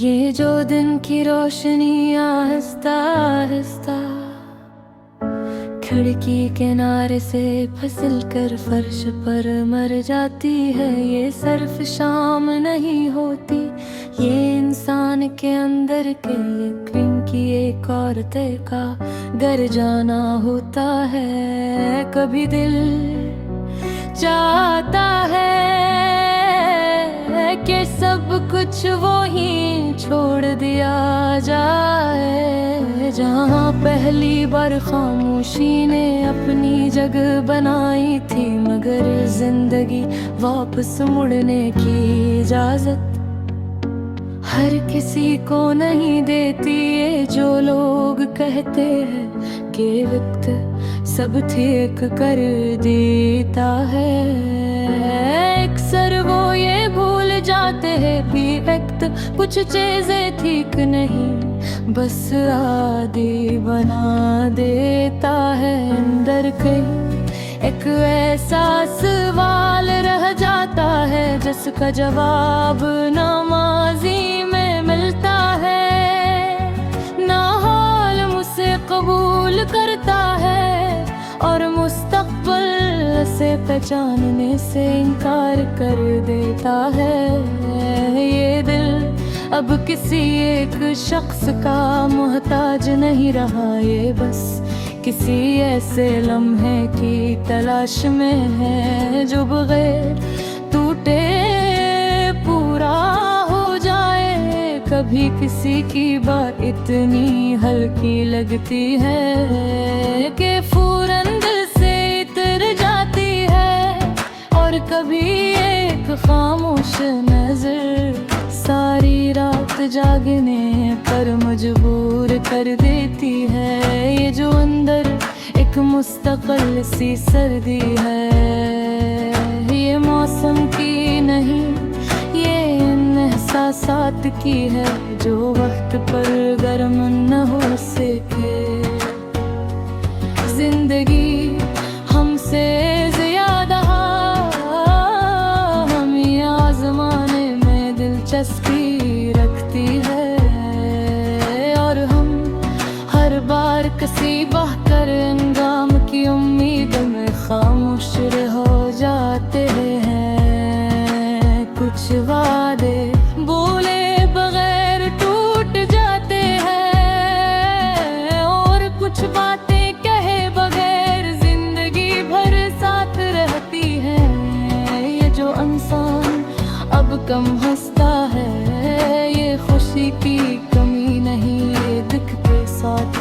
ये जो दिन की रोशनी आहिस्ता आहिस्ता खिड़की किनारे से फिसल कर फर्श पर मर जाती है। ये सिर्फ शाम नहीं होती, ये इंसान के अंदर के यकीन की एक और तय का गर जाना होता है। कभी दिल चाहता है कि सब कुछ वो ही छोड़ दिया जाए। जहाँ पहली बार खामोशी ने अपनी जगह बनाई थी, मगर जिंदगी वापस मुड़ने की इजाजत हर किसी को नहीं देती। ये जो लोग कहते हैं कि वक्त सब ठीक कर देता है, अक्सर वो ये भूल जाते हैं भी वक्त कुछ चीजें ठीक नहीं, बस आदि बना देता है। अंदर कहीं एक ऐसा सवाल रह जाता है जिसका जवाब ना माजी में मिलता है, ना हाल मुझसे कबूल करता है और मुस्तक़बिल से पहचानने से इनकार कर देता है। ये दिल अब किसी एक शख्स का मोहताज नहीं रहा, ये बस किसी ऐसे लम्हे की तलाश में है जो बगैर टूटे पूरा हो जाए। कभी किसी की बात इतनी हल्की लगती है कि फौरन दिल से इतर जाती है, और कभी एक खामोश नजर सारी रात जागने पर मजबूर कर देती है। ये जो अंदर एक मुस्तकिल सी सर्दी है, ये मौसम की नहीं, ये इन एहसासात की है जो वक्त पर गर्म न हो सके। जिंदगी हमसे ज्यादा हमें आजमाने में दिलचस्पी रखती है, और हम हर बार किसी बहकर अंजाम की उम्मीद में खामोश हो जाते हैं। कुछ वादे बोले बगैर टूट जाते हैं, और कुछ बातें कहे बगैर जिंदगी भर साथ रहती हैं। ये जो इंसान अब कम हंसता है, ये खुशी की कमी नहीं, ये दुख के साथ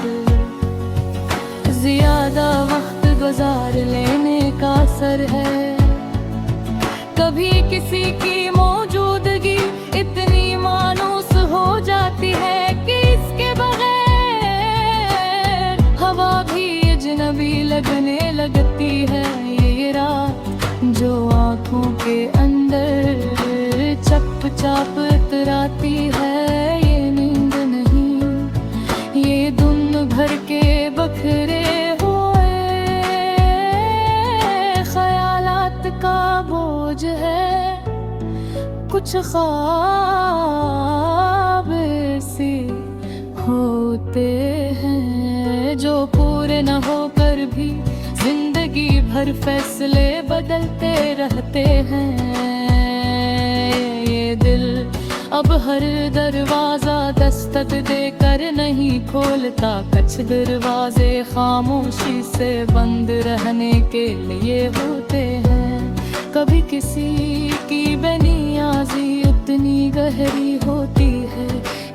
ज्यादा वक्त गुजार लेने का असर है। कभी किसी की मौजूदगी इतनी मानूस हो जाती है कि इसके बगैर हवा भी अजनबी लगने लगती है। ये रात जो आँखों के अंदर चप चाप उतराती है, ये नींद नहीं, ये दिन भर के बखरे का बोझ है। कुछ ख्वाब ऐसे होते हैं जो पूरे न होकर भी जिंदगी भर फैसले बदलते रहते हैं। ये दिल अब हर दरवाजा दस्तक देकर नहीं खोलता, कुछ दरवाजे खामोशी से बंद रहने के लिए होते हैं। कभी किसी की बेनियाजी इतनी गहरी होती है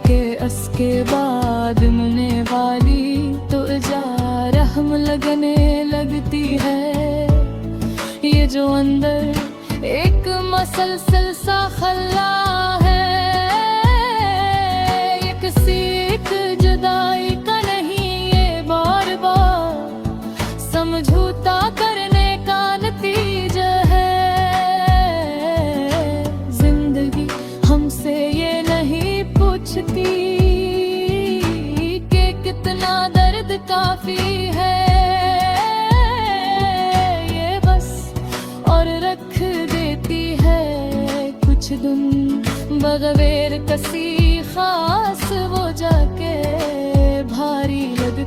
कि उसके बाद मिलने वाली तो जा रहम लगने लगती है। ये जो अंदर एक मसलसल सा खल्ला है, ये किसी एक जुदाई का नहीं, ये बार बार समझौता करने का नतीजा है। जिंदगी हमसे ये नहीं पूछती कि कितना दर्द काफी है, ये बस और रख देती है कुछ दिन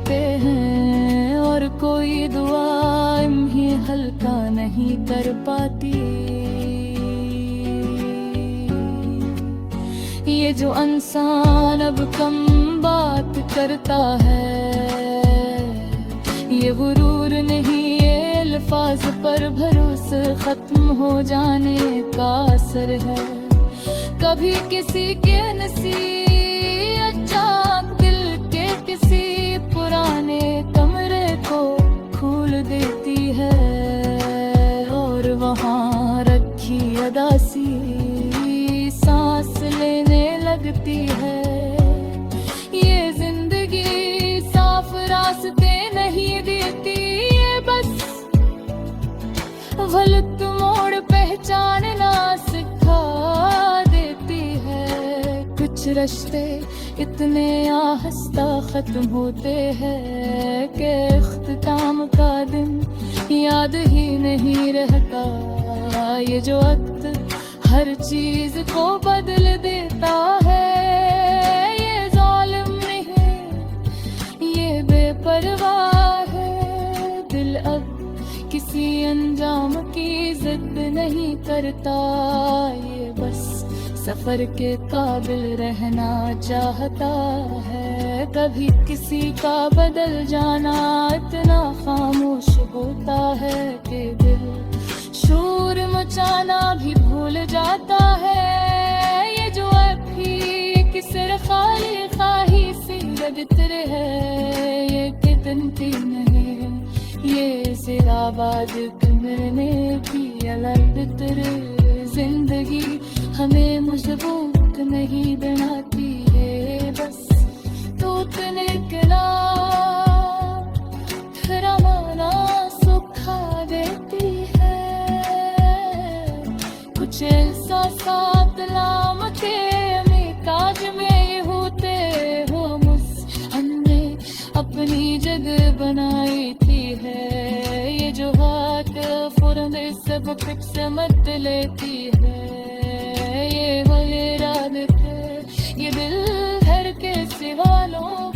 देते हैं और कोई दुआ ही हल्का नहीं कर पाती। ये जो इंसान अब कम बात करता है, ये गुरूर नहीं, ये अल्फाज पर भरोसा खत्म हो जाने का असर है। कभी किसी के नसीब अचानक दिल के किसी पुराने कमरे को खोल देती है और वहाँ रखी अदासी सांस लेने लगती है। ये जिंदगी साफ रास्ते नहीं देती, ये बस गलत मोड़ पहचानना सिखा देती है। कुछ रिश्ते इतने आहिस्ता खत्म होते हैं कि इख्तिताम का दिन याद ही नहीं रहता। ये जो वक्त हर चीज को बदल देता है, ये जालिम नहीं, ये बेपरवाह है। दिल अब किसी अंजाम की जिद नहीं करता, ये बस सफर के काबिल रहना चाहता है। कभी किसी का बदल जाना इतना खामोश होता है कि दिल शोर मचाना भी भूल जाता है। ये जो अभी कि सिर्फ खाली खाही सी लगते है, ये कितनी नहीं, ये सिराबाद करने की अलग तेरे। जिंदगी हमें मजबूत नहीं बनाती है, बस टूटने के नाम माना सुखा देती है। कुछ एहसासात लामते में काज में होते हो मुझ हमने अपनी जगह बनाई थी है। ये जो हाथ फुरन सब फिट समझ लेती है, ये वगैरह ये दिल धर के सिवालों